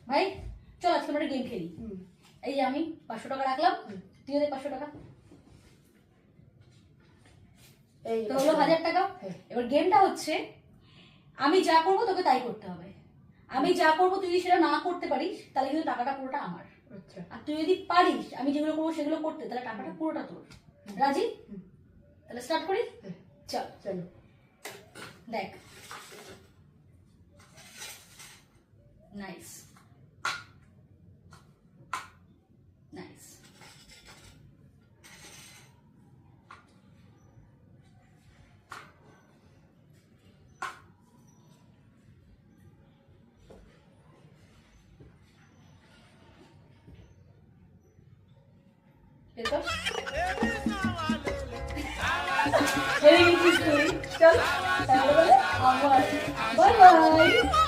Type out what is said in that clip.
ভাই চল আজকে আমরা গেম খেলি। এই যে আমি 500 টাকা রাখলাম, তুইও দে 500 টাকা, এই তো হলো 1000 টাকা। এবার গেমটা হচ্ছে আমি যা করবো তোকে তাই করতে হবে। আমি যা করবো তুই যদি সেটা না করতে পারিস তাহলে কিন্তু টাকাটা পুরোটা আমার। আচ্ছা। আর তুই যদি পারিস আমি যেগুলো করবো সেগুলো করতে, তাহলে টাকাটা পুরোটা তোর। রাজি? তাহলে স্টার্ট করি। চল চলো দেখ। Nice nice. চল বাই বাই।